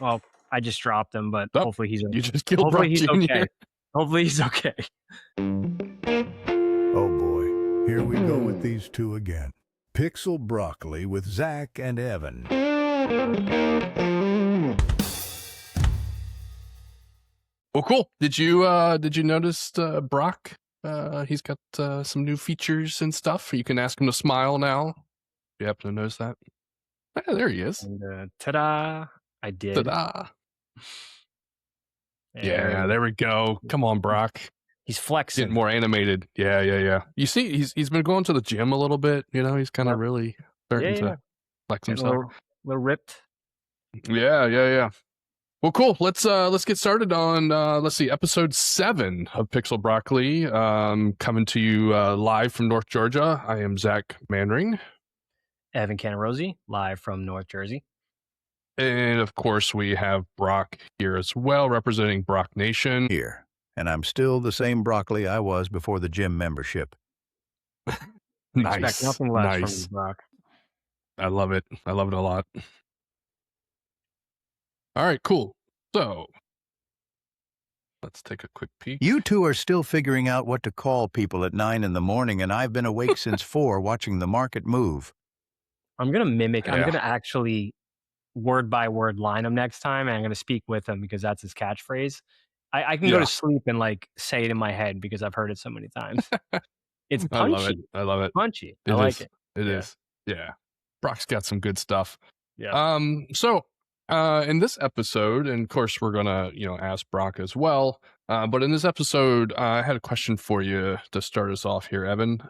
Well, I just dropped him, but Oh, hopefully he's you just killed hopefully Brocc he's Jr. okay. Hopefully he's okay. Oh boy, here we go with these two again. Pixel Broccoli with Zach and Evan. Well, cool. Did you notice Brocc? He's got some new features and stuff. You can ask him to smile now. You happen to notice that? Yeah, there he is. And ta-da! I did. Ta-da! There Yeah, there we go. Come on, Brocc. he's flexing. Getting more animated. Yeah. You see, he's been going to the gym a little bit. You know, he's kind of really starting to flex Getting himself. a little ripped. Yeah. Well, cool. Let's get started on let's see, episode 7 of Pixel Broccoli. Coming to you live from North Georgia. I am Zach Manring. Evan Canarosi, live from North Jersey. And of course, we have Brocc here as well, representing Brocc Nation. Here, and I'm still the same broccoli I was before the gym membership. Expect Nice. nothing less from Nice. you, Brock. I love it. I love it a lot. All right, cool. So let's take a quick peek. You two are still figuring out what to call people at 9 in the morning, and I've been awake since 4 watching the market move. I'm gonna mimic. Yeah. I'm gonna actually word by word line him next time, and I'm gonna speak with him because that's his catchphrase. I can go to sleep and like say it in my head because I've heard it so many times. It's punchy. I love it. Punchy. I like it. It is. Yeah. Brock's got some good stuff. Yeah. So in this episode, and of course we're gonna, ask Brocc as well. But in this episode, I had a question for you to start us off here, Evan.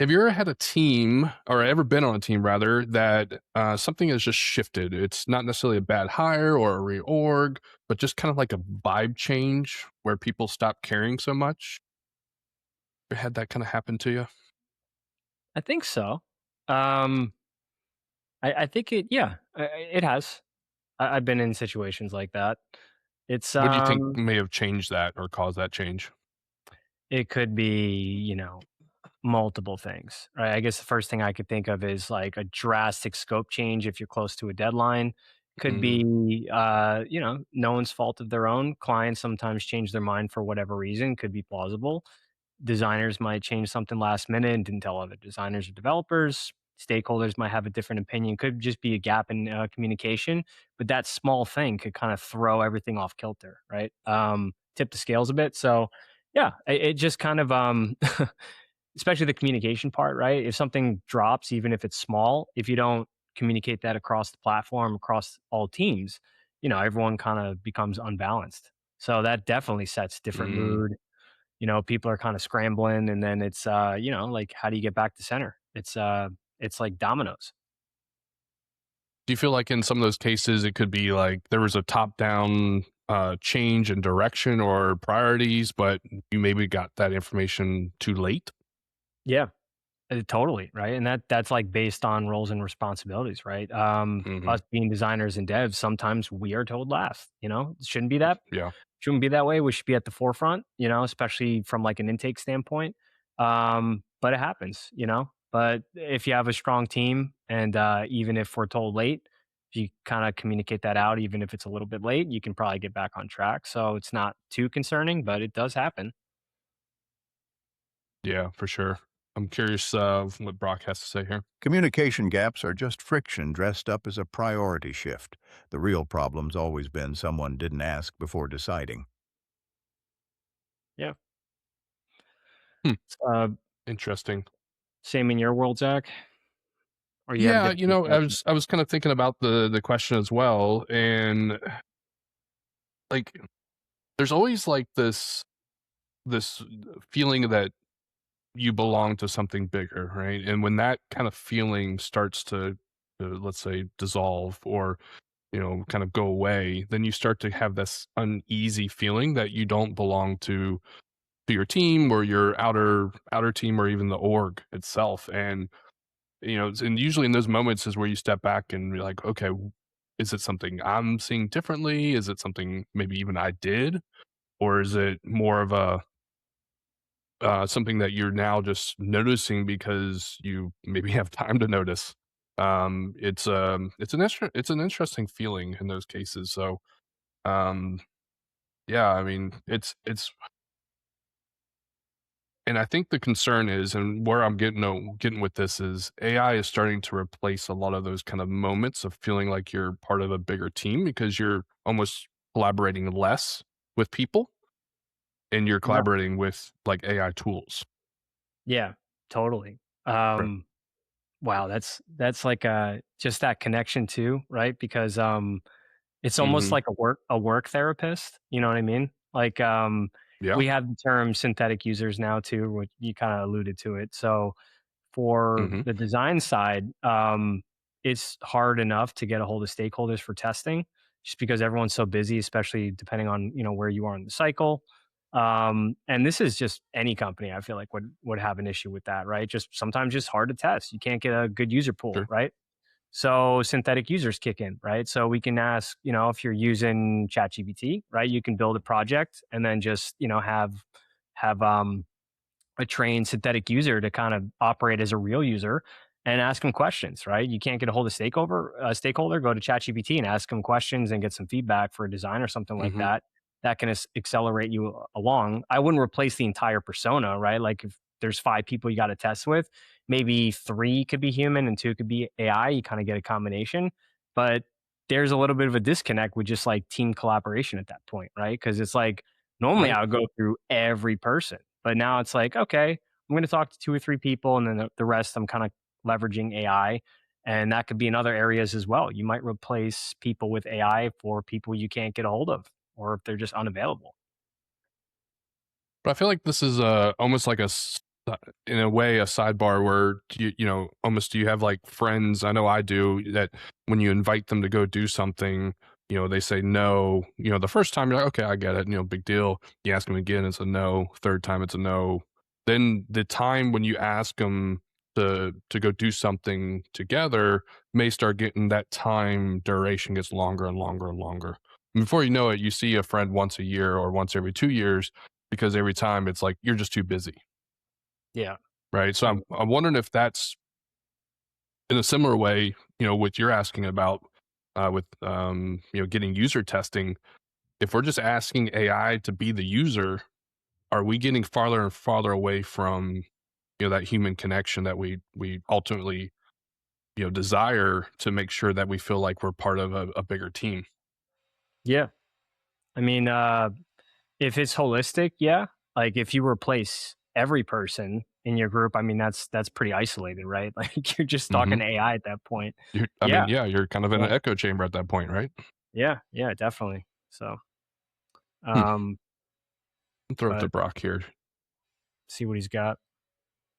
Have you ever had a team, or ever been on a team rather, that something has just shifted? It's not necessarily a bad hire or a reorg, but just kind of like a vibe change where people stop caring so much. You had that kind of happen to you? I think so. I think it. Yeah, it has. I've been in situations like that. It's What do you think may have changed that or caused that change? It could be multiple things, right? I guess the first thing I could think of is like a drastic scope change if you're close to a deadline. Could be no one's fault of their own. Clients sometimes change their mind for whatever reason. Could be plausible. Designers might change something last minute and didn't tell other designers or developers. Stakeholders might have a different opinion. Could just be a gap in communication, but that small thing could kind of throw everything off kilter, right? Tip the scales a bit. So yeah, it just kind of especially the communication part, right? If something drops, even if it's small, if you don't communicate that across the platform, across all teams, everyone kind of becomes unbalanced. So that definitely sets different mood. People are kind of scrambling, and then it's like, how do you get back to center? It's like dominoes. Do you feel like in some of those cases it could be like there was a top-down change in direction or priorities, but you maybe got that information too late? Yeah, totally, right? And that's like based on roles and responsibilities, right? Us being designers and devs, sometimes we are told last. It shouldn't be that. Yeah. Shouldn't be that way. We should be at the forefront. Especially from like an intake standpoint. But it happens. But if you have a strong team, and even if we're told late, if you kind of communicate that out, even if it's a little bit late, you can probably get back on track. So it's not too concerning, but it does happen. Yeah, for sure. I'm curious what Brocc has to say here. Communication gaps are just friction dressed up as a priority shift. The real problem's always been someone didn't ask before deciding. Yeah. Interesting. Same in your world, Zach? Or you Yeah, have different I was kind of thinking about the question as well, and like there's always like this feeling that you belong to something bigger, right? And when that kind of feeling starts to let's say dissolve or kind of go away, then you start to have this uneasy feeling that you don't belong to your team or your outer team or even the org itself. And and usually in those moments is where you step back and you're like, okay, is it something I'm seeing differently? Is it something maybe even I did? Or is it more of a something that you're now just noticing because you maybe have time to notice? It's an interesting feeling in those cases. So yeah, I mean, it's and I think the concern is, and where I'm getting with this is AI is starting to replace a lot of those kind of moments of feeling like you're part of a bigger team because you're almost collaborating less with people and you're Yeah. collaborating with like AI tools. Yeah, totally. Right. Wow, that's like, just that connection too, right? Because, it's almost Hmm. like a work therapist, you know what I mean? Like, Yeah. we have the term synthetic users now too, which you kinda alluded to it. So, for Hmm. the design side, it's hard enough to get a hold of stakeholders for testing just because everyone's so busy, especially depending on, where you are in the cycle. And this is just any company I feel like would have an issue with that, right? Just sometimes just hard to test. You can't get a good user pool, Sure. right? So synthetic users kick in, right? So we can ask, if you're using ChatGPT, right? You can build a project and then just, have a trained synthetic user to kind of operate as a real user and ask them questions, right? You can't get a hold of stakeholder, go to ChatGPT and ask them questions and get some feedback for a design or something like Hmm. that. That can accelerate you along. I wouldn't replace the entire persona, right? Like if there's 5 people you got to test with, maybe 3 could be human and 2 could be AI. You kind of get a combination, but there's a little bit of a disconnect with just like team collaboration at that point, right? Because it's like normally Right. I would go through every person, but now it's like, okay, I'm going to talk to 2 or 3 people, and then the rest I'm kind of leveraging AI. And that could be in other areas as well. You might replace people with AI for people you can't get a hold of, or if they're just unavailable. But I feel like this is almost like in a way, a sidebar where almost do you have like friends? I know I do that when you invite them to go do something, they say no. The first time you're like, okay, I get it, big deal. You ask them again, it's a no. Third time, it's a no. Then the time when you ask them to go do something together may start getting that time duration gets longer and longer and longer. And before you know it, you see a friend once a year or once every 2 years because every time it's like you're just too busy, Yeah. right? So Yeah. I'm wondering if that's in a similar way, what you're asking about with getting user testing. If we're just asking AI to be the user, are we getting farther and farther away from that human connection that we ultimately desire to make sure that we feel like we're part of a bigger team? Yeah. I mean, if it's holistic, yeah. Like if you replace every person in your group, I mean that's pretty isolated, right? Like you're just talking Hmm. AI at that point. I Yeah. mean, yeah, you're kind of in Yeah. an echo chamber at that point, right? Yeah. Yeah, definitely. So, Hmm. um, Throw it to but Brock here. see what he's got.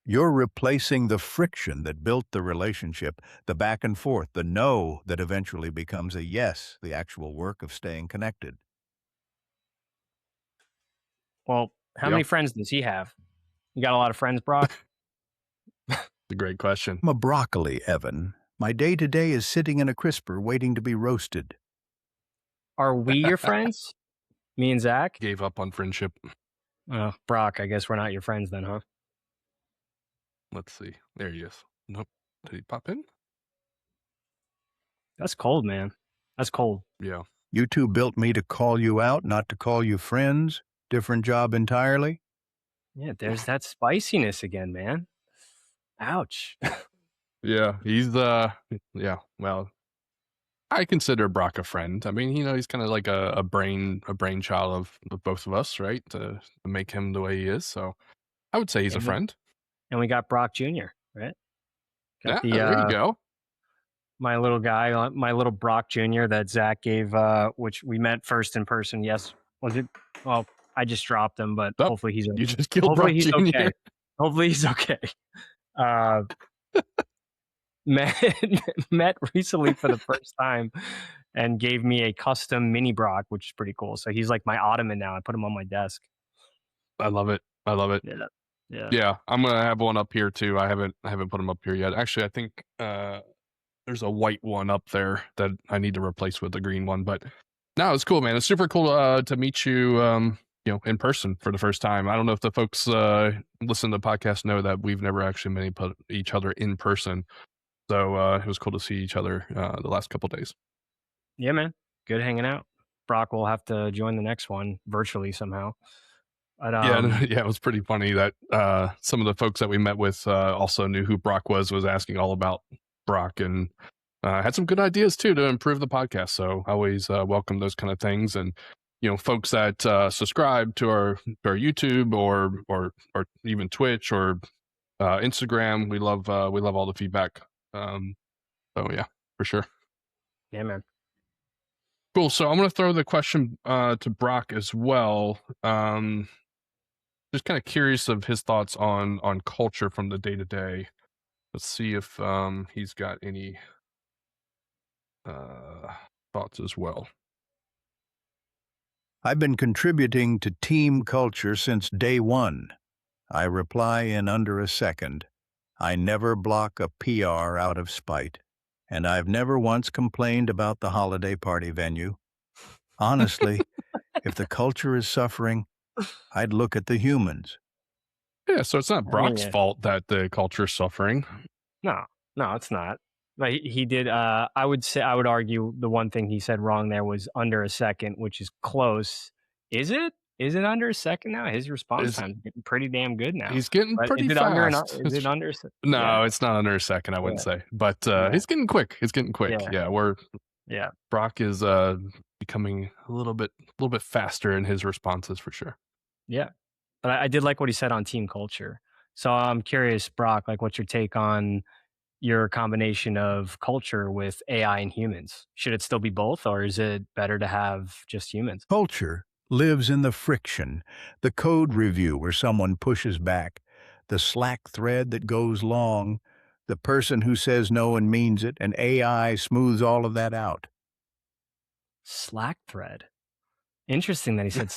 You're replacing the friction that built the relationship, the back and forth, the no that eventually becomes a yes, the actual work of staying connected. Well, how Yeah, many friends does he have? You got a lot of friends, Brock? a great question. I'm a broccoli, Evan. My day-to-day is sitting in a crisper waiting to be roasted. Are we your friends? Me and Zach? Gave up on friendship. Brock, I guess we're not your friends then, huh? Let's see. There he is. Nope. Did he pop in? That's cold, man. That's cold. Yeah. You two built me to call you out, not to call you friends. Different job entirely. Yeah, there's that spiciness again, man. Ouch. Yeah. He's yeah. Well, I consider Brock a friend. I mean, he's kind of like a brainchild of both of us, right? To make him the way he is. So I would say he's a And we friend. and we got Brock Jr., right? Got Yeah, the there you go. my little guy, my little Brock Jr. that Zach gave, which we met first in person. Yes, was it? Well, I just dropped him, but Up. You just killed hopefully Brock he's Jr. okay. Hopefully he's okay. Uh, met met recently for the first time, and gave me a custom mini Brock, which is pretty cool. So he's like my ottoman now. I put him on my desk. I love it. I love it. Yeah, yeah. Yeah, I'm gonna have one up here too. I haven't put him up here yet. Actually, I think there's a white one up there that I need to replace with the green one. But no, it's cool, man. It's super cool to meet you, in person for the first time. I don't know if the folks listen to the podcast know that we've never actually met each other in person. So it was cool to see each other the last couple days. Yeah, man. Good hanging out. Brocc will have to join the next one virtually somehow. But Yeah, yeah, it was pretty funny that some of the folks that we met with also knew who Brocc was asking all about Brocc, and had some good ideas too to improve the podcast. So I always welcome those kind of things, and folks that subscribe to our YouTube or even Twitch or Instagram. We love all the feedback. So yeah, for sure. yeah, man. Cool. So I'm going to throw the question to Brocc as well. Just kind of curious of his thoughts on culture from the day to day. Let's see if he's got any thoughts as well. I've been contributing to team culture since day one. I reply in under a second. I never block a PR out of spite. And I've never once complained about the holiday party venue. Honestly, if the culture is suffering, I'd look at the humans. Yeah, so it's not I mean, Brock's fault that the culture is suffering. no, no, it's not. But he did. I would say, I would argue the one thing he said wrong there was under a second, which is close. Is it? Is it under a second now? His response Is time's getting pretty damn good now. He's getting But pretty is it under? fast. Is it under? Yeah, No, it's not under a second, I wouldn't yeah, say. But yeah, he's getting quick. He's getting quick. yeah, Yeah, yeah, Brocc is becoming a little bit faster in his responses for sure. yeah. But I did like what he said on team culture. So I'm curious, Brocc, like, what's your take on your combination of culture with AI and humans? Should it still be both, or is it better to have just humans? Culture lives in the friction, the code review where someone pushes back, the Slack thread that goes long, the person who says no and means it, and AI smooths all of that out. Slack thread. Interesting that he said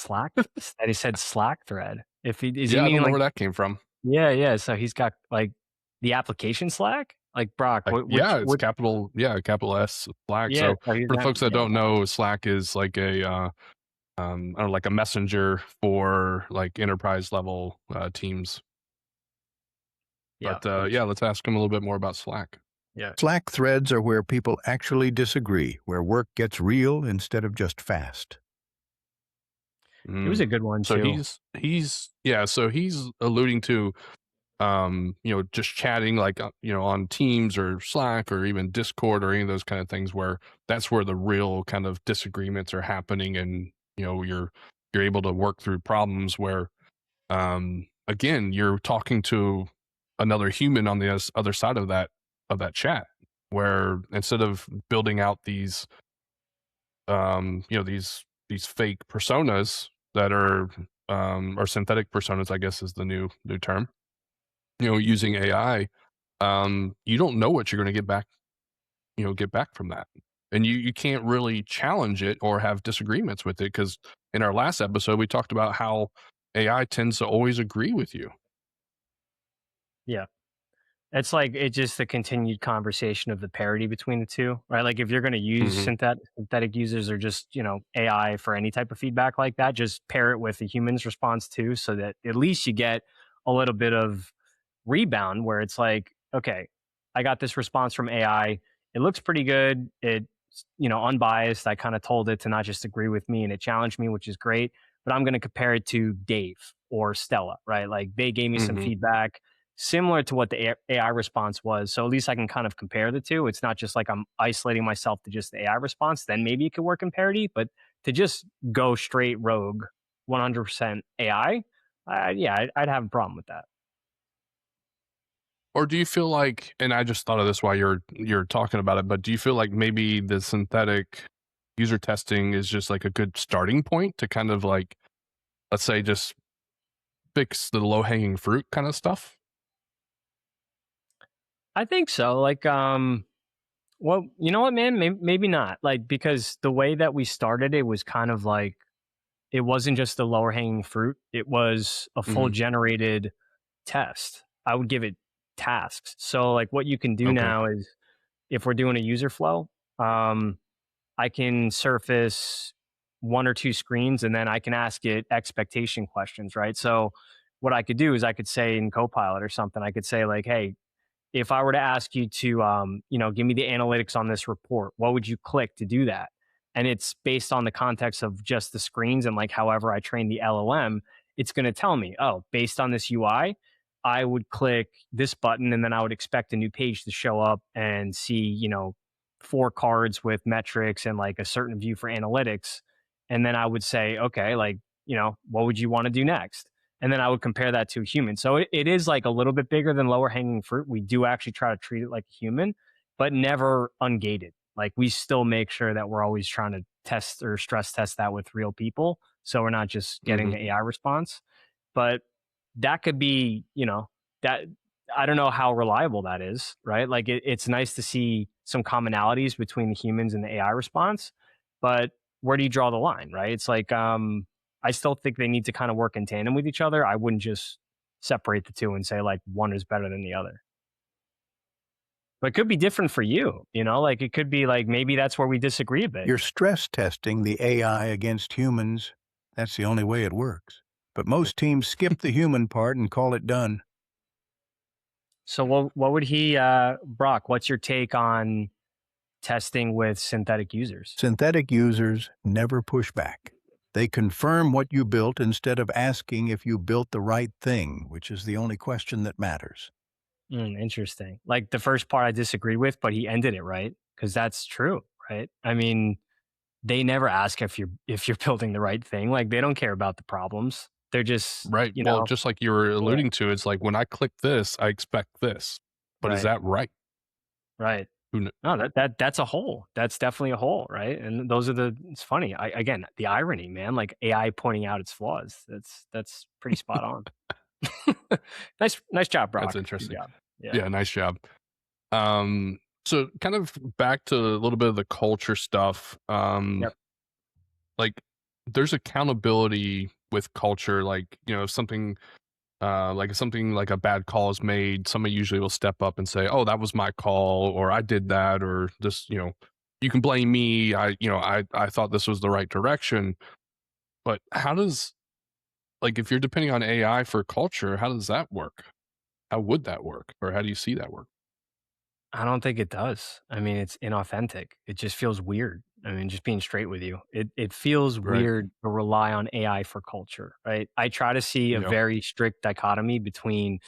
Slack thread. If he is he Yeah, I don't meaning know like, where that came from. yeah, yeah. So he's got like the application Slack? Like, Brocc, Like, yeah, it's what capital S Slack. yeah, So so he's for the got folks that yeah, don't know, Slack is like a I don't know, like a messenger for like enterprise level teams. yeah, But for yeah, sure. let's ask him a little bit more about Slack. Yeah. Slack threads are where people actually disagree, where work gets real instead of just fast. It was Mm. a good one So too. so he's alluding to just chatting like on Teams or Slack or even Discord or any of those kind of things where that's where the real kind of disagreements are happening, and you're able to work through problems where again you're talking to another human on the other side of that chat, where instead of building out these these fake personas that are or synthetic personas, I guess is the new term, using AI, you don't know what you're going to get back from that. And you can't really challenge it or have disagreements with it, because in our last episode, we talked about how AI tends to always agree with you. Yeah. It's like it's just a continued conversation of the parity between the two, right? Like, if you're going to use Hmm. synthetic users or just, AI for any type of feedback like that, just pair it with a human's response too, so that at least you get a little bit of rebound where it's like, okay, I got this response from AI. It looks pretty good. It's, unbiased. I kind of told it to not just agree with me and it challenged me, which is great. But I'm going to compare it to Dave or Stella, right? Like, they gave me some Hmm. feedback similar to what the AI response was. So at least I can kind of compare the two. It's not just like I'm isolating myself to just the AI response. Then maybe it could work in parity, but to just go straight rogue 100% AI, yeah, I'd have a problem with that. Or do you feel like, and I just thought of this while you're talking about it, but do you feel like maybe the synthetic user testing is just like a good starting point to kind of like, let's say, just fix the low hanging fruit kind of stuff? I think so. Like, well, you know what, man? Maybe not. Like, because the way that we started it was kind of like, it wasn't just the lower hanging fruit, it was a full Hmm. generated test. I would give it tasks. So, like, what you can do Okay. now is, if we're doing a user flow, um, I can surface one or two screens and then I can ask it expectation questions, right? So, what I could do is I could say in Copilot or something, I could say, like, hey, if I were to ask you to, give me the analytics on this report, what would you click to do that? And it's based on the context of just the screens and like however I train the LLM, it's going to tell me, oh, based on this UI, I would click this button and then I would expect a new page to show up and see, 4 cards with metrics and like a certain view for analytics. And then I would say, okay, like, what would you want to do next? And then I would compare that to a human. So it is like a little bit bigger than lower hanging fruit. We do actually try to treat it like a human, but never ungated. Like we still make sure that we're always trying to test or stress test that with real people. So we're not just getting Mhm. the AI response. But that could be, that I don't know how reliable that is, right? Like it's nice to see some commonalities between the humans and the AI response, but where do you draw the line, right? It's like I still think they need to kind of work in tandem with each other. I wouldn't just separate the two and say like one is better than the other. But it could be different for you, like it could be like maybe that's where we disagree a bit. You're stress testing the AI against humans. That's the only way it works. But most teams skip the human part and call it done. So what would Brocc, what's your take on testing with synthetic users? Synthetic users never push back. They confirm what you built instead of asking if you built the right thing, which is the only question that matters. Interesting. Like the first part I disagreed with, but he ended it right because that's true, right? I mean, they never ask if you're building the right thing. Like they don't care about the problems. They're just, Right. Well, just like you were yeah, alluding to, it's like when I click this, I expect this. But is right, that right? right. Who kn- No, that's a hole. That's definitely a hole, right? And those are it's funny. Again, the irony, man, like AI pointing out its flaws. That's pretty spot on. Nice job, That's Brock. Good interesting. job. Yeah. Yeah, nice job. So kind of back to a little bit of the culture stuff. Yep. Like there's accountability with culture. Like, if something if a bad call is made, somebody usually will step up and say, "Oh, that was my call," or "I did that," or this, you can blame me. I thought this was the right direction. But how does, like, if you're depending on AI for culture, how does that work? How would that work? Or how do you see that work? I don't think it does. I mean, it's inauthentic. It just feels weird. I mean, just being straight with you, it feels Right. weird to rely on AI for culture, right? I try to see a Yeah. very strict dichotomy between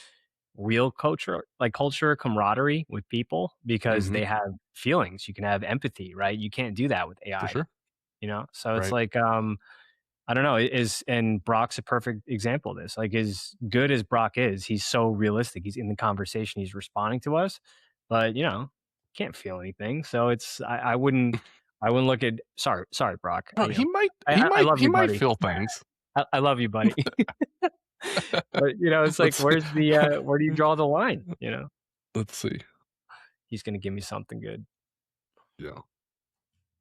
real culture, like culture, camaraderie with people, because Mm-hmm. they have feelings. You can have empathy, right? You can't do that with For AI, sure. So it's Right. like, I don't know, and Brock's a perfect example of this. Like as good as Brock is, he's so realistic. He's in the conversation, he's responding to us, but can't feel anything. So I wouldn't look at sorry, Brock. No, I love he you, might buddy. feel things. I love you, buddy. But it's like Let's where do you draw the line? let's see. He's gonna give me something good. Yeah.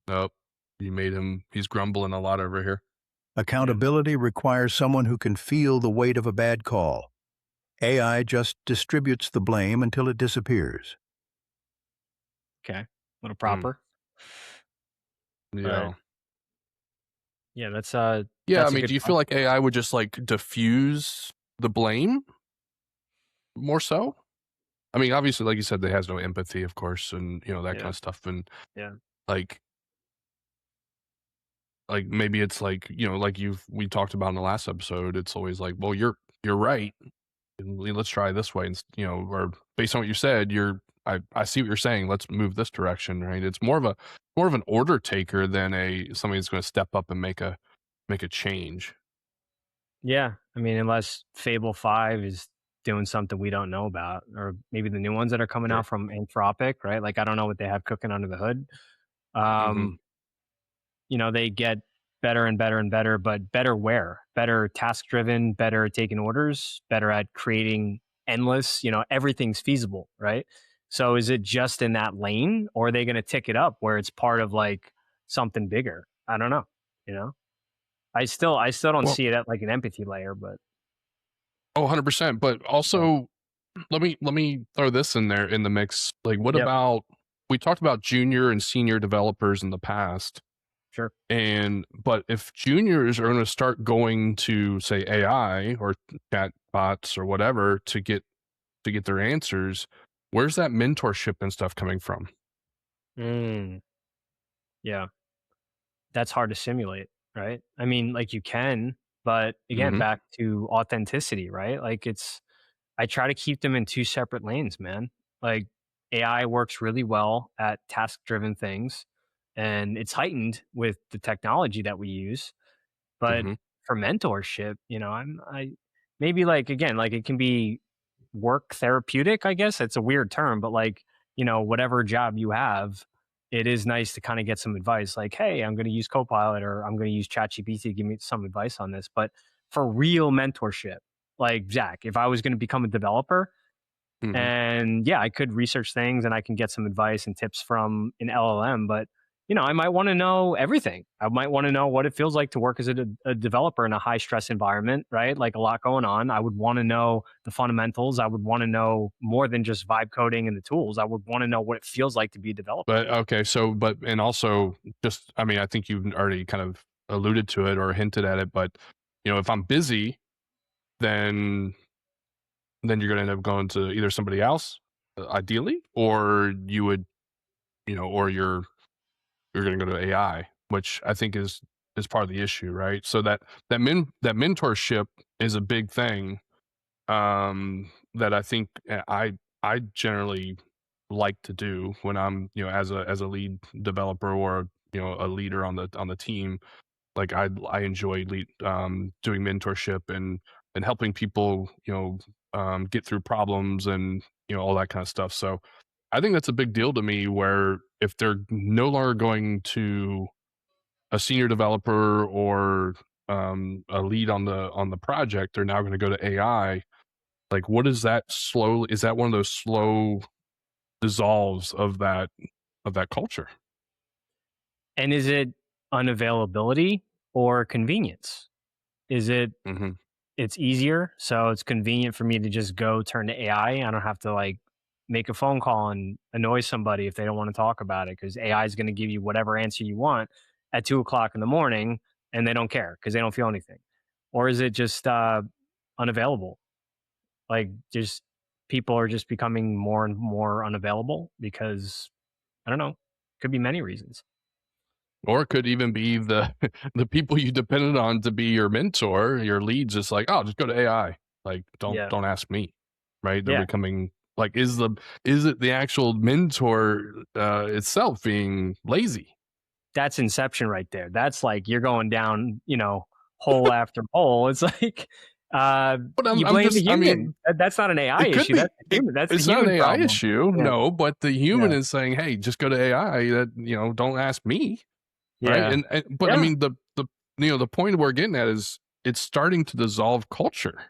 Nope. He's grumbling a lot over here. Accountability requires someone who can feel the weight of a bad call. AI just distributes the blame until it disappears. Okay. A little Mm, proper. But yeah. yeah, Yeah, I that's a mean, good do you feel point. like AI would just like diffuse the blame more so? I mean, obviously, like you said, it has no empathy, of course, and that kind Yeah. of stuff. And Yeah. like, maybe it's like like we talked about in the last episode. It's always like, well, you're right. And let's try this way, and or based on what you said, I see what you're saying. Let's move this direction, right? It's more of an order taker than somebody that's going to step up and make a change. Yeah, I mean, unless Fable 5 is doing something we don't know about, or maybe the new ones that are coming Sure. out from Anthropic, right? Like, I don't know what they have cooking under the hood. Hmm. Um, they get better and better and better, but better where? Better task driven, better at taking orders, better at creating endless, everything's feasible, right? So is it just in that lane, or are they going to tick it up where it's part of like something bigger? I don't know, you know? I still don't Well, see it at like an empathy layer, but 100%. But yeah. also, let me throw this in there in the mix. Like, what Yep, about, we talked about junior and senior developers in the past, sure. but if juniors are going to start going to say AI or chat bots or whatever to get their answers, Where's that mentorship and stuff coming from? Mm, yeah, that's hard to simulate, right? I mean, like you can, but again, Mhm, back to authenticity, right? Like I try to keep them in two separate lanes, man. Like AI works really well at task driven things, and it's heightened with the technology that we use. But mhm. for mentorship, I maybe like again, like it can be work therapeutic, I guess. It's a weird term, but like, whatever job you have, it is nice to kind of get some advice like, hey, I'm going to use Copilot or I'm going to use ChatGPT to give me some advice on this. But for real mentorship, like Zach, if I was going to become a developer, Mhm. and yeah, I could research things and I can get some advice and tips from an LLM, but I might want to know everything. I might want to know what it feels like to work as a developer in a high stress environment, right? Like a lot going on. I would want to know the fundamentals. I would want to know more than just vibe coding and the tools. I would want to know what it feels like to be a developer. But okay, so but and also just I mean, I think you've already kind of alluded to it or hinted at it, but if I'm busy, then you're gonna end up going to either somebody else, ideally, or you would, or you're gonna go to AI, which I think is part of the issue, right? So that mentorship is a big thing, that I think I generally like to do when I'm, as a lead developer or, a leader on the team. Like I enjoy doing mentorship and helping people, get through problems and, all that kind of stuff. So I think that's a big deal to me where if they're no longer going to a senior developer or a lead on the project, they're now going to go to AI. Like, what is that slowly? Is that one of those slow dissolves of that culture? And is it unavailability or convenience? Is it Hmm. it's easier, so it's convenient for me to just go turn to AI. I don't have to like make a phone call and annoy somebody if they don't want to talk about it because AI is going to give you whatever answer you want at 2 o'clock in the morning, and they don't care because they don't feel anything. Or is it just unavailable? Like just people are just becoming more and more unavailable because I don't know. Could be many reasons. Or it could even be the the people you depended on to be your mentor, your leads, just like, oh, just go to AI. Like, Yeah. don't ask me. Right? They're Yeah. becoming like, is it the actual mentor itself being lazy? That's inception right there. That's like you're going down, hole after hole. It's like But you I'm blame the just I mean, human. That's not an AI it could issue. be. That's the human. That's the It's not an human AI problem. issue, Yeah. no, but the human Yeah. is saying, "Hey, just go to AI. That don't ask me." Right? Yeah. And but I Yeah. mean, the point we're getting at is it's starting to dissolve culture.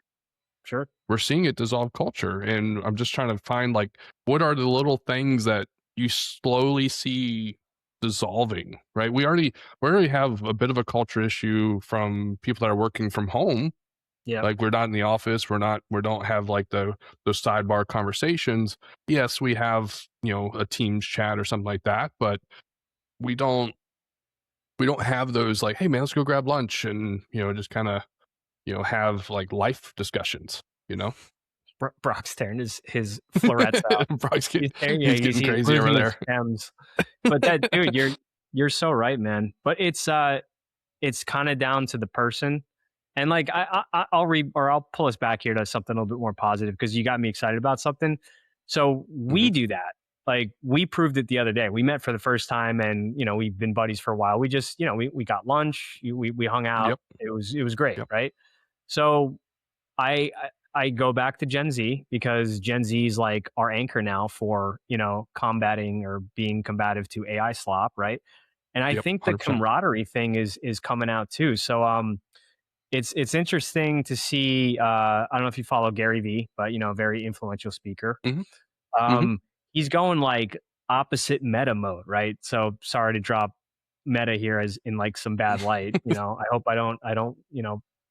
Sure. We're seeing it dissolve culture, and I'm just trying to find like what are the little things that you slowly see dissolving. Right? We already have a bit of a culture issue from people that are working from home. Yep. Like we're not in the office, we don't have like those sidebar conversations. Yes, we have, a Teams chat or something like that, but we don't we don't have those like, hey man, let's go grab lunch and, just kind of, have like life discussions, you know? Brock's staring his florets out. Brock's He's staring. Yeah. he's getting He's crazy over losing his there. stems. But that dude, you're so right, man. But it's kind of down to the person. And like I'll read or I'll pull us back here to something a little bit more positive because you got me excited about something. So we Hmm. do that. Like we proved it the other day. We met for the first time, and we've been buddies for a while. We just we got lunch. We hung out. Yep. It was great, Yep. right? So I go back to Gen Z because Gen Z is like our anchor now for combating or being combative to AI slop, right? And I Yep. think the 100%. camaraderie thing is coming out too. So it's interesting to see. I don't know if you follow Gary Vee, but a very influential speaker. Hmm. Hmm. Um, he's going like opposite meta mode, right? So sorry to drop meta here as in like some bad light. I hope I don't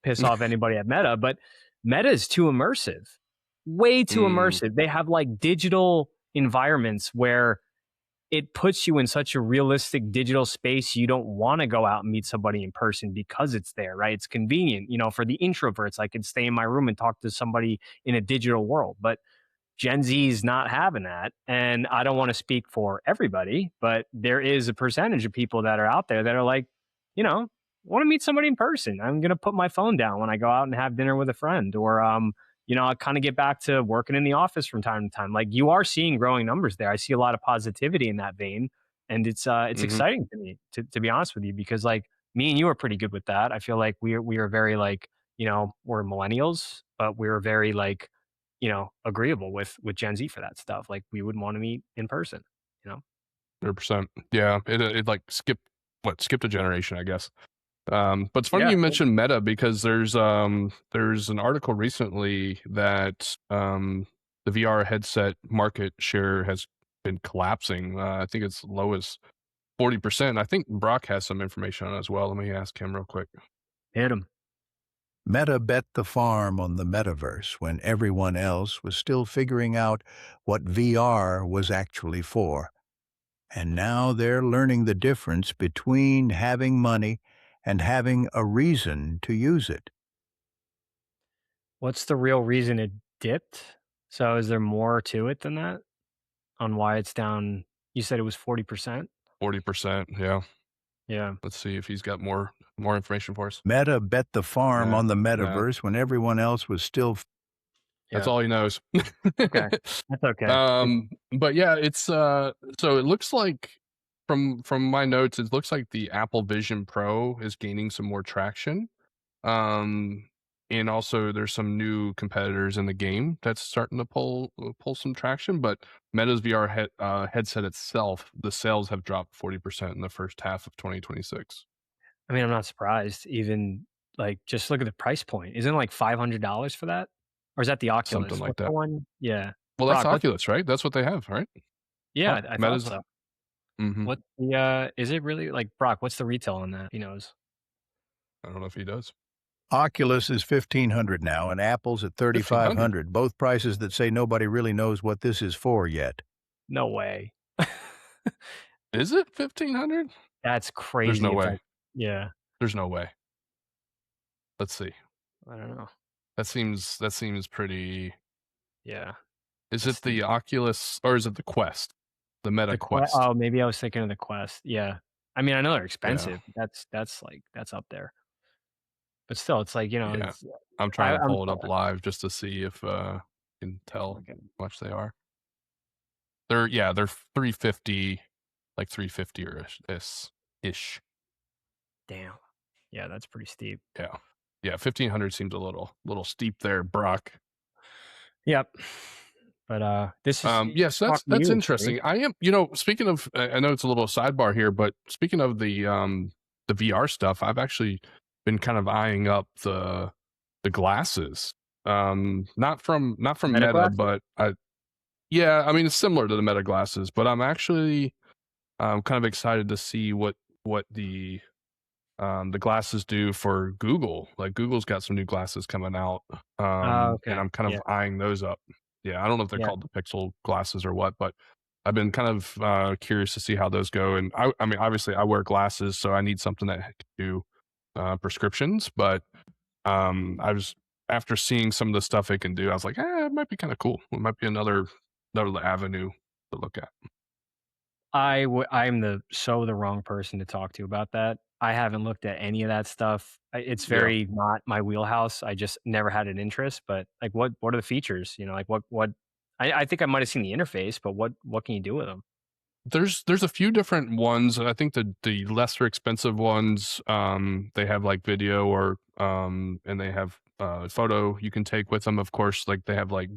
piss off anybody at Meta, but Meta is too immersive, way too Mm. immersive. They have like digital environments where it puts you in such a realistic digital space you don't want to go out and meet somebody in person because it's there, right? It's convenient. For the introverts, I could stay in my room and talk to somebody in a digital world. But Gen Z is not having that. And I don't want to speak for everybody, but there is a percentage of people that are out there that are like, you know, want to meet somebody in person. I'm going to put my phone down when I go out and have dinner with a friend, or, I kind of get back to working in the office from time to time. Like, you are seeing growing numbers there. I see a lot of positivity in that vein. And it's Hmm. exciting to me, to be honest with you, because like me and you are pretty good with that. I feel like we are very like, we're millennials, but we're very like, agreeable with Gen Z for that stuff. Like, we would want to meet in person, you know? 100%. Yeah, it like skipped a generation, I guess. But it's funny Yeah. you mentioned Meta because there's an article recently that the VR headset market share has been collapsing. I think it's low as 40%. I think Brocc has some information on it as well. Let me ask him real quick. Hit them. Meta bet the farm on the metaverse when everyone else was still figuring out what VR was actually for. And now they're learning the difference between having money and having a reason to use it. What's the real reason it dipped? So is there more to it than that on why it's down? You said it was 40%? 40%. Yeah. Yeah. Let's see if he's got more information for us. Meta bet the farm Yeah. on the Yeah. metaverse when everyone else was still. That's Yeah. all he knows. Okay. That's okay. But yeah, it's so it looks like from my notes, it looks like the Apple Vision Pro is gaining some more traction. Um and also there's some new competitors in the game that's starting to pull some traction, but Meta's headset itself, the sales have dropped 40% in the first half of 2026. I mean, I'm not surprised. Even like, just look at the price point. Isn't it like $500 for that? Or is that the Something Oculus? like What's the that. one? Yeah. Well, that's Brock, what? Oculus, right? That's what they have, right? Yeah, I thought Meta's so. mhm. What the, is it really like, Brock, what's the retail on that? He knows. I don't know if he does. Oculus is 1,500 now, and Apple's at 1,500. 3,500. Both prices that say nobody really knows what this is for yet. No way. Is it 1,500? That's There's crazy no if that. way. Yeah, There's no way. Let's see. I don't know. That seems pretty. Yeah, Is that's it steep. the Oculus or is it the Quest? The Meta The Quest. Quest. Oh, maybe I was thinking of the Quest. Yeah. I mean, I know they're Yeah. expensive. That's like, that's up there. But still, it's like, Yeah. it's I'm trying to I'm pull it up sorry. live just to see if you can tell Okay. how much they are. They're 350, like 350 or ish. Damn. Yeah, that's pretty steep. Yeah. Yeah, 1,500 seems a little steep there, Brock. Yep. But this is Yes, talking to that's you is great. interesting. I am, speaking of, I know it's a little sidebar here, but speaking of the VR stuff, I've actually been kind of eyeing up the glasses. Not from Meta Meta, glasses? but yeah, I mean it's similar to the Meta glasses, but I'm actually kind of excited to see what the glasses do for Google. Like Google's got some new glasses coming out, Oh, and okay. I'm kind Yeah. of eyeing those up. Yeah, I don't know if they're Yeah. called the Pixel glasses or what, but I've been kind of curious to see how those go. And I mean, obviously, I wear glasses, so I need something that can do prescriptions. But I was after seeing some of the stuff it can do, I was like, it might be kind of cool. It might be another avenue to look at. I'm the wrong person to talk to about that. I haven't looked at any of that stuff. It's Yeah. very not my wheelhouse. I just never had an interest. But like, what are the features? Like what? I think I might have seen the interface, but what can you do with them? There's a few different ones. I think the lesser expensive ones, they have like video or and they have photo you can take with them. Of course, like they have like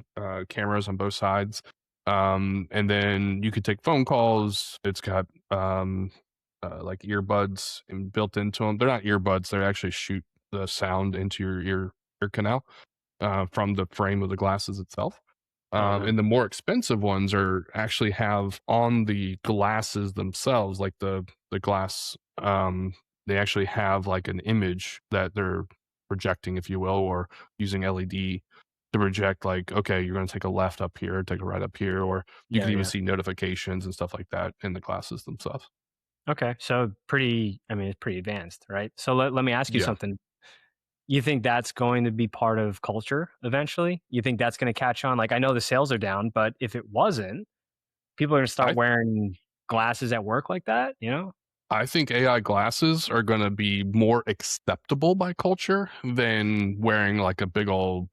cameras on both sides. And then you could take phone calls. It's got like earbuds built into them. They're not earbuds. They actually shoot the sound into your ear canal from the frame of the glasses itself. Okay. And the more expensive ones are actually have on the glasses themselves, like the glass, they actually have like an image that they're projecting, if you will, or using LED to project like, okay, you're going to take a left up here, take a right up here, or you Yeah. can even Yeah. see notifications and stuff like that in the glasses themselves. Okay. So pretty. I mean, it's pretty advanced, right? So let me ask you Yeah. something. You think that's going to be part of culture eventually? You think that's gonna catch on? Like, I know the sales are down, but if it wasn't, people are gonna start I wearing glasses at work like that, you know? I think AI glasses are gonna be more acceptable by culture than wearing like a big old,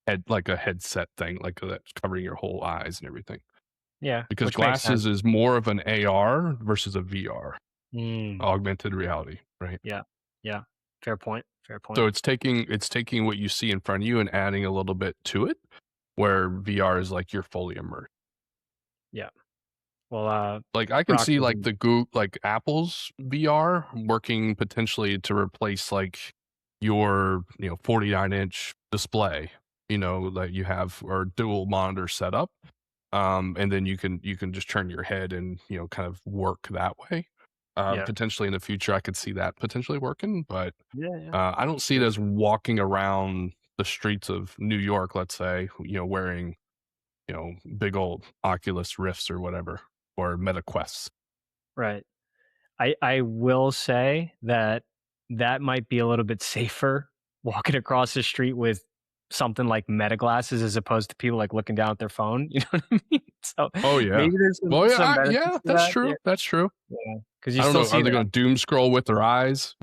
head like a headset thing, like that's covering your whole eyes and everything. Yeah, Because which makes sense. glasses is more of an AR versus a VR, Mm, augmented reality, right? yeah, yeah. Fair point, fair point. So it's taking what you see in front of you and adding a little bit to it, where VR is like you're fully immersed. Yeah. Well, Like, I can Brocc see, like, doesn't. like, Apple's VR working potentially to replace, like, your, 49-inch display, that you have or dual monitor setup, and then you can just turn your head and, kind of work that way. Yeah. Potentially in the future, I could see that potentially working, but, Yeah, yeah. I don't see it Maybe. as walking around the streets of New York, let's say, wearing, big old Oculus Rifts or whatever, or Meta Quests. Right. I will say that that might be a little bit safer walking across the street with something like Meta glasses as opposed to people, like, looking down at their phone, you know what I mean? So, Oh, yeah. maybe there's Well, yeah, some benefits yeah, to that's that, yeah, true, that's true. yeah, because you I don't still know, are see they that. gonna doom scroll with their eyes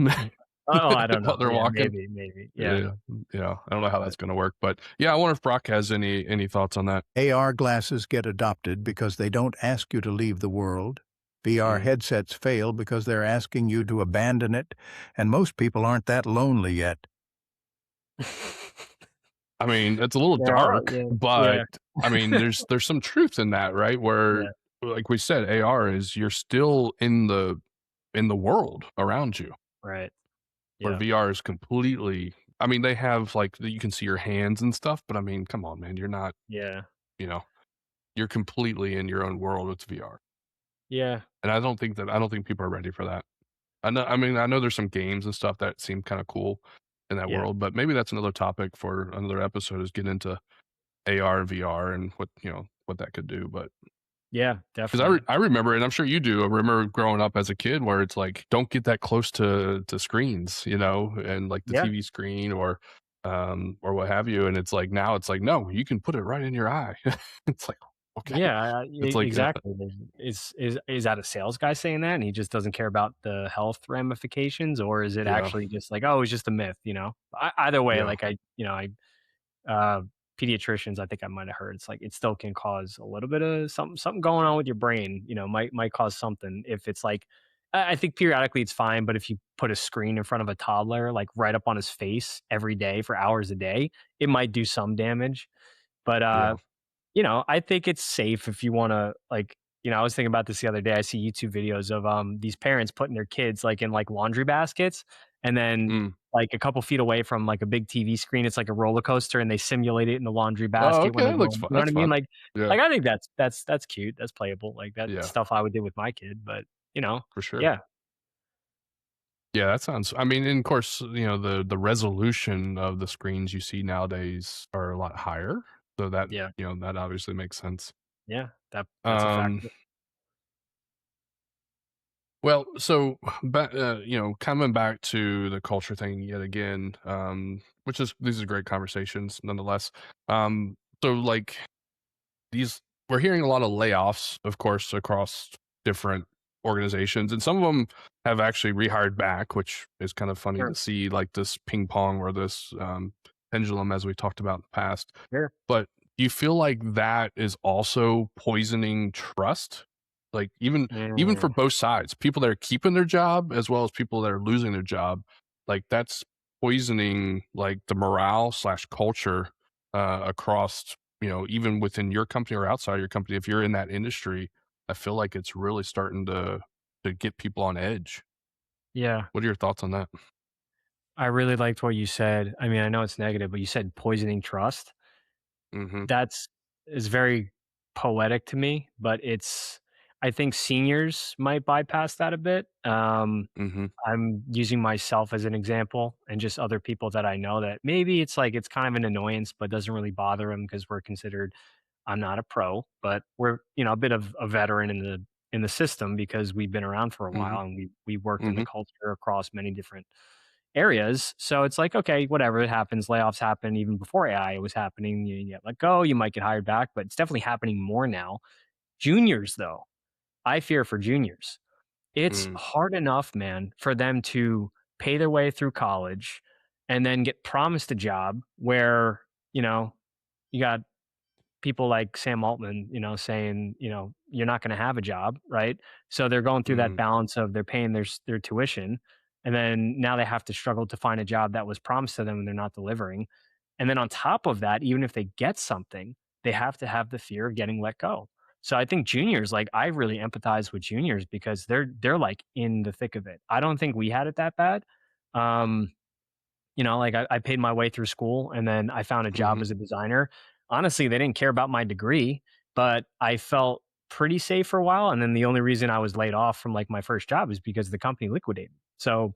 Oh, I don't while know, they're yeah, walking? maybe, yeah, Yeah, yeah, I don't know how but that's gonna work, but, yeah, I wonder if Brock has any thoughts on that. AR glasses get adopted because they don't ask you to leave the world. VR Mm. headsets fail because they're asking you to abandon it, and most people aren't that lonely yet. I mean, it's a little there are, dark, yeah, but, yeah, I mean, there's some truth in that, right? Where, yeah, like we said, AR is you're still in the world around you, right, where yeah, VR is completely I mean, they have, like, you can see your hands and stuff, but, I mean, come on, man, you're not, yeah, you know you're completely in your own world with VR, yeah, and I don't think people are ready for that. I know there's some games and stuff that seem kinda cool in that yeah, world, but maybe that's another topic for another episode is get into AR and VR and what that could do, but yeah, 'cause definitely, I remember, and I'm sure you do, I remember growing up as a kid where it's like, don't get that close to screens, and like the yeah. TV screen or what have you, and it's like now it's like, "No, you can put it right in your eye." It's like, "Okay." Yeah, It's like, exactly. Is that a sales guy saying that, and he just doesn't care about the health ramifications, or is it yeah, actually just like, oh, it's just a myth? Either way, yeah, like uh, pediatricians, I think I might have heard it's like it still can cause a little bit of something going on with your brain. Might cause something if it's like. I think periodically it's fine, but if you put a screen in front of a toddler, like right up on his face every day for hours a day, it might do some damage. But yeah. I think it's safe if you wanna, like, I was thinking about this the other day. I see YouTube videos of, these parents putting their kids, like, in, like, laundry baskets, and then, Mm. like, a couple feet away from, like, a big TV screen, it's like a roller coaster, and they simulate it in the laundry Oh, basket okay, when they're that looks going, fun you know what that's I mean? fun. Like, Yeah, I think that's cute, that's playable, like, that's yeah, stuff I would do with my kid, but, for sure. yeah, Yeah, that sounds I mean, and of course, the resolution of the screens you see nowadays are a lot higher, so yeah, that obviously makes sense. yeah, that's a Um, factor. well, so, coming back to the culture thing yet again, which is these are great conversations nonetheless. So, like, these we're hearing a lot of layoffs, of course, across different organizations, and some of them have actually rehired back, which is kind of funny to Sure, see, like this ping pong or this pendulum, as we talked about in the past. sure. But do you feel like that is also poisoning trust? Like even for Mm, both sides, people that are keeping their job as well as people that are losing their job, like that's poisoning like the morale slash culture across even within your company or outside your company. If you're in that industry, I feel like it's really starting to get people on edge. yeah. What are your thoughts on that? I really liked what you said. I mean, I know it's negative, but you said poisoning trust. Mm-hmm. That's is very poetic to me, but I think seniors might bypass that a bit. Mm-hmm. I'm using myself as an example and just other people that I know that maybe it's like it's kind of an annoyance, but doesn't really bother them because we're considered. I'm not a pro, but we're a bit of a veteran in the system because we've been around for a Mm-hmm. while and we worked in the Mm-hmm. culture across many different areas. So it's like, okay, whatever, it happens. Layoffs happen even before AI was happening. You get let go, you might get hired back, but it's definitely happening more now. Juniors, though, I fear for juniors. It's Mm, hard enough, man, for them to pay their way through college and then get promised a job where, you got people like Sam Altman, saying, you're not going to have a job, right? So they're going through that mm, balance of they're paying their tuition, and then now they have to struggle to find a job that was promised to them and they're not delivering. And then on top of that, even if they get something, they have to have the fear of getting let go. So I think juniors, like I really empathize with juniors because they're like in the thick of it. I don't think we had it that bad. Um, like I paid my way through school and then I found a job mhm, as a designer. Honestly, they didn't care about my degree, but I felt pretty safe for a while. And then the only reason I was laid off from like my first job is because the company liquidated. So,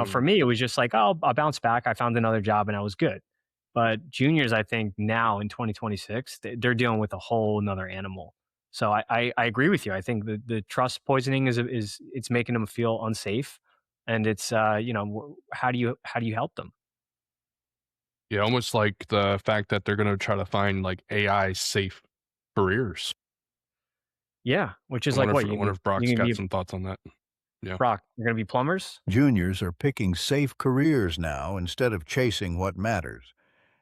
for mm. me, it was just like, oh, I'll bounce back. I found another job and I was good. But juniors, I think now in 2026, they're dealing with a whole another animal. So I agree with you. I think the trust poisoning is it's making them feel unsafe, and it's how do you help them? Yeah, almost like the fact that they're gonna try to find, like, AI safe careers. Yeah, which I is like wonder if what I wonder if you Brock's gonna got be some thoughts on that. Yeah. Brock, you're gonna be plumbers? Juniors are picking safe careers now instead of chasing what matters.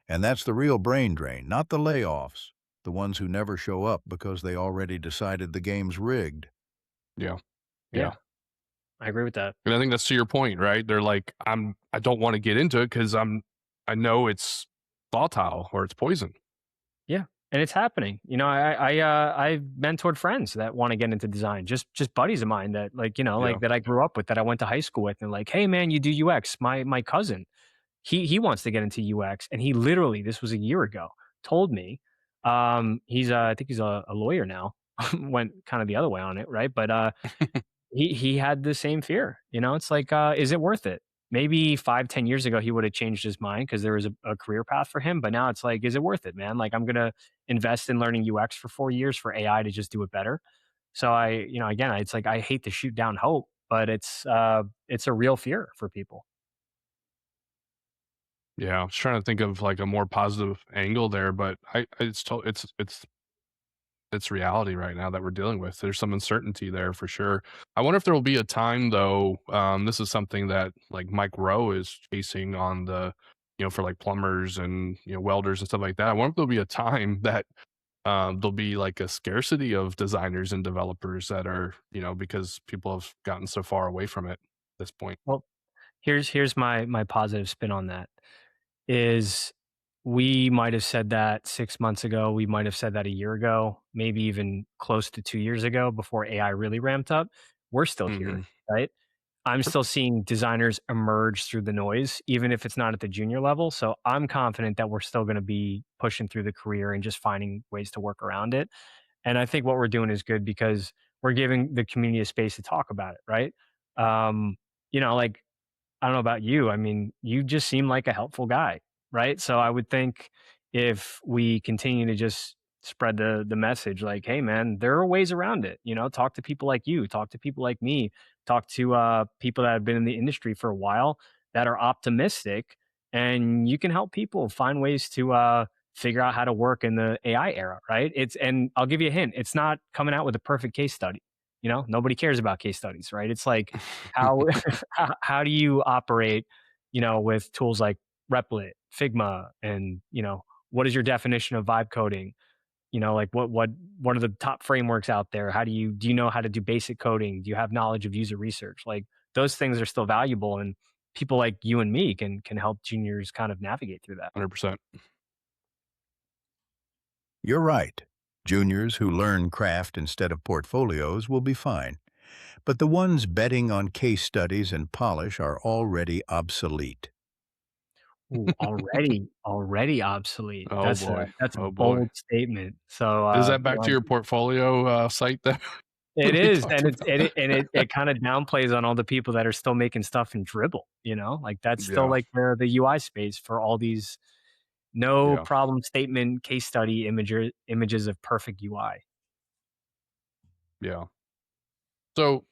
And that's the real brain drain, not the layoffs, the ones who never show up because they already decided the game's rigged. Yeah, yeah. Yeah, I agree with that. And I think that's to your point, right? They're like, I don't wanna get into it because I know it's volatile or it's poison. Yeah, and it's happening. I've mentored friends that wanna get into design, just buddies of mine that, like, Yeah. like, that I grew up with, that I went to high school with, and like, "Hey, man, you do UX." My cousin, he wants to get into UX, and he literally, this was a year ago, told me, I think he's a lawyer now, went kinda the other way on it, right? But, he had the same fear, it's like, is it worth it? Maybe 5, 10 years ago, he would have changed his mind because there was a career path for him, but now it's like, is it worth it, man? Like, I'm gonna invest in learning UX for 4 years for AI to just do it better. So again, it's like I hate to shoot down hope, but it's a real fear for people. Yeah, I was trying to think of, like, a more positive angle there, but it's reality right now that we're dealing with. There's some uncertainty there for sure. I wonder if there will be a time though, this is something that like Mike Rowe is chasing on the, for like plumbers and, welders and stuff like that. I wonder if there'll be a time that there'll be like a scarcity of designers and developers that are, because people have gotten so far away from it at this point. Well, here's my positive spin on that. Is we might have said that 6 months ago, we might have said that a year ago, maybe even close to 2 years ago before AI really ramped up. We're still Hmm. here, right? I'm still seeing designers emerge through the noise, even if it's not at the junior level. So I'm confident that we're still going to be pushing through the career and just finding ways to work around it. And I think what we're doing is good because we're giving the community a space to talk about it, right? Like I don't know about you. I mean, you just seem like a helpful guy, right? So I would think if we continue to just spread the message, like, hey, man, there are ways around it. Talk to people like you, talk to people like me, talk to people that have been in the industry for a while that are optimistic, and you can help people find ways to figure out how to work in the AI era, right? And I'll give you a hint: it's not coming out with a perfect case study. Nobody cares about case studies, right? It's like how how do you operate, with tools like Replit, Figma, and what is your definition of vibe coding? Like what are the top frameworks out there? Do you know how to do basic coding? Do you have knowledge of user research? Like those things are still valuable, and people like you and me can help juniors kind of navigate through that. 100%. You're right. Juniors who learn craft instead of portfolios will be fine. But the ones betting on case studies and polish are already obsolete. Ooh, already obsolete. Oh That's a boy. that's a Oh boy. bold statement. So Is that back to your portfolio site that it we is, talked and it's about? it kinda downplays on all the people that are still making stuff in Dribble, Like, that's still, Yeah. like, the UI space for all these no Yeah. problem statement case study images of perfect UI. Yeah. So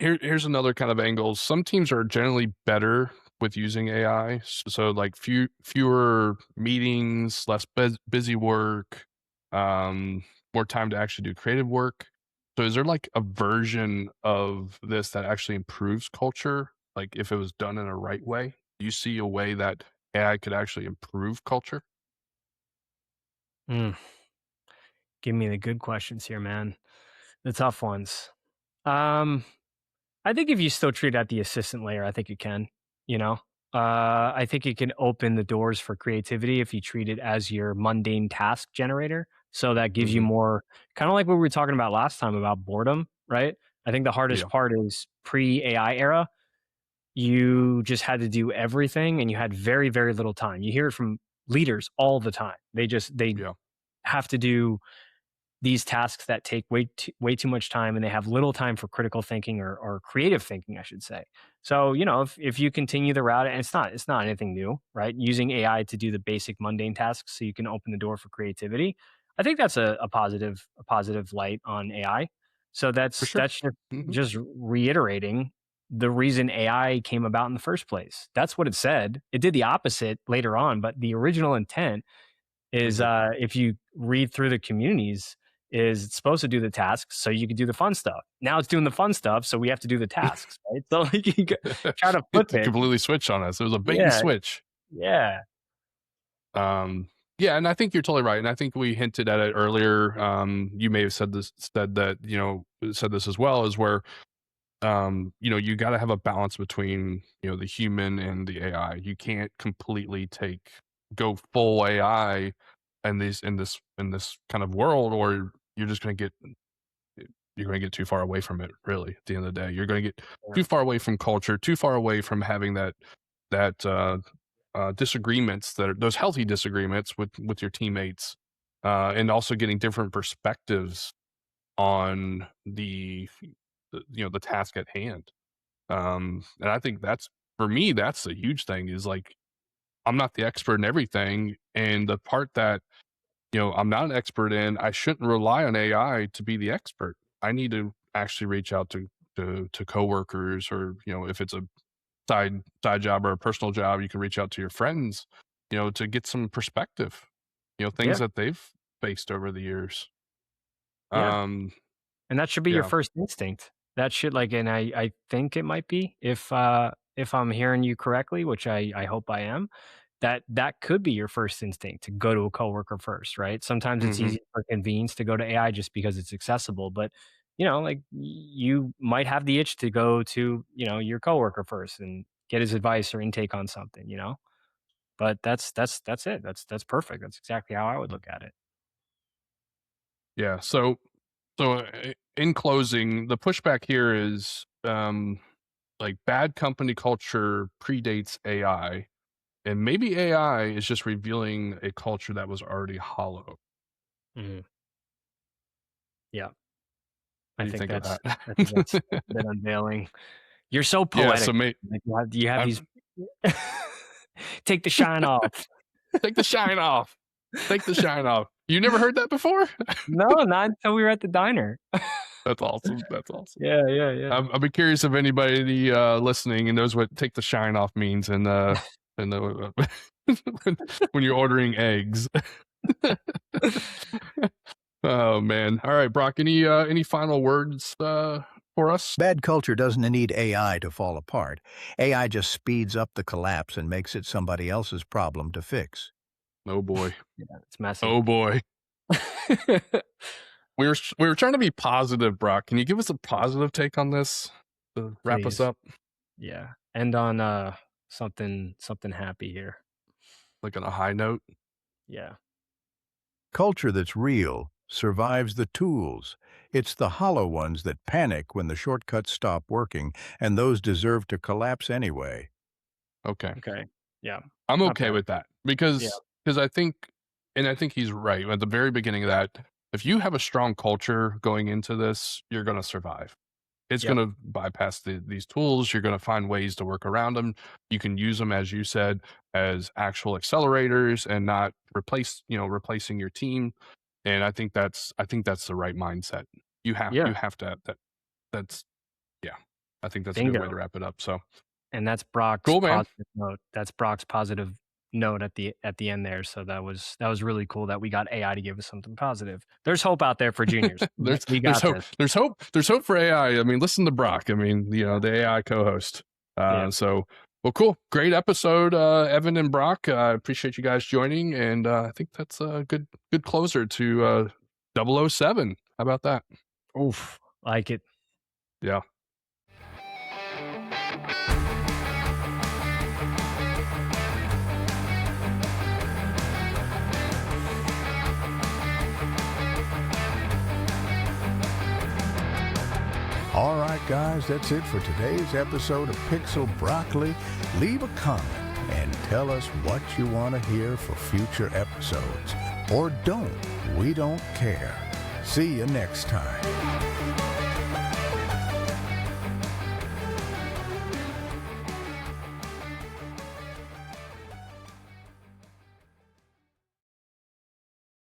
here's another kind of angle. Some teams are generally better with using AI. So like fewer meetings, less busy work, more time to actually do creative work. So is there like a version of this that actually improves culture? Like if it was done in a right way, do you see a way that AI could actually improve culture? Mm, give me the good questions here, man. The tough ones. Um, I think if you still treat it at the assistant layer, I think you can, you know? I think it can open the doors for creativity if you treat it as your mundane task generator. So that gives you Hmm. more kind of like what we were talking about last time about boredom, right? I think the hardest Yeah. part is pre AI era. You just had to do everything and you had very, very little time. You hear it from leaders all the time. They Yeah. have to do these tasks that take way too much time and they have little time for critical thinking or creative thinking, I should say. So if you continue the route, and it's not anything new, right? Using AI to do the basic mundane tasks so you can open the door for creativity. I think that's a positive light on AI. So For that's sure. that's just, Hmm. just reiterating the reason AI came about in the first place. That's what it said. It did the opposite later on, but the original intent is, Hmm. if you read through the communities, is it's supposed to do the tasks so you can do the fun stuff. Now it's doing the fun stuff, so we have to do the tasks, right? So like try to flip It it. completely switched on us. It was a bait and Yeah, switch. yeah, Um, yeah, and I think you're totally right. And I think we hinted at it earlier. You may have said that, said this as well, is where, you got to have a balance between, the human and the AI. You can't completely go full AI in this kind of world, or you're just going to get too far away from it. Really, at the end of the day, you're going to get yeah, too far away from culture, too far away from having that disagreements, that are those healthy disagreements with your teammates, and also getting different perspectives on the task at hand. And I think that's, for me, that's a huge thing. Is like, I'm not the expert in everything, and the part that I'm not an expert in, I shouldn't rely on AI to be the expert. I need to actually reach out to coworkers, or if it's a side job or a personal job, you can reach out to your friends, to get some perspective, things yeah, that they've faced over the years. yeah. Um, And that should be your yeah. first instinct. That should like, and I think it might be if I'm hearing you correctly, which I hope I am. That could be your first instinct to go to a coworker first, right? Sometimes it's Hmm. easy for convenience to go to AI just because it's accessible, but like you might have the itch to go to, your coworker first and get his advice or intake on something. But that's it. That's perfect. That's exactly how I would look at it. Yeah. So in closing, the pushback here is, like, bad company culture predates AI, and maybe AI is just revealing a culture that was already hollow. Mhm. Yeah, What I do you think think of that's that? I think that's a bit unveiling. You're so Yeah. poetic. Like, you have these I'm take the shine off. take the shine off. Take the shine off. You never heard that before? No, not until we were at the diner. That's awesome. That's awesome. Yeah, yeah, yeah. I'd be curious if anybody listening and knows what "take the shine off" means, and when, when you're ordering eggs. Oh man! All right, Brock. Any final words for us? Bad culture doesn't need AI to fall apart. AI just speeds up the collapse and makes it somebody else's problem to fix. Oh boy! Yeah, it's messy. Oh boy! We were trying to be positive, Brock. Can you give us a positive take on this to wrap us Please. up, Yeah. End on, something happy here. like on a high note? Yeah. Culture that's real survives the tools. It's the hollow ones that panic when the shortcuts stop working, and those deserve to collapse anyway. Okay. Okay. Yeah. I'm Not okay bad. with that, Yeah. because I think he's right at the very beginning of that. If you have a strong culture going into this, you're going to survive. It's going Yep. to bypass these tools. You're going to find ways to work around them. You can use them, as you said, as actual accelerators, and not replacing your team. And I think that's the right mindset. You Yeah. have to have that. That's, yeah. I think that's a good way to Bingo. wrap it up. So And that's Brock's Cool, man. positive note. That's Brock's positive note at the end there. So that was really cool that we got AI to give us something positive. There's hope out there for juniors. We there's got hope. this. There's hope for AI. I mean, listen to Brocc. I mean, the AI co-host. So, well, cool. Great episode, Evan and Brocc. I appreciate you guys joining, and I think that's a good closer to 007. How about that? Oof, like it. Yeah. All right, guys, that's it for today's episode of Pixel Broccoli. Leave a comment and tell us what you want to hear for future episodes. Or don't. We don't care. See you next time.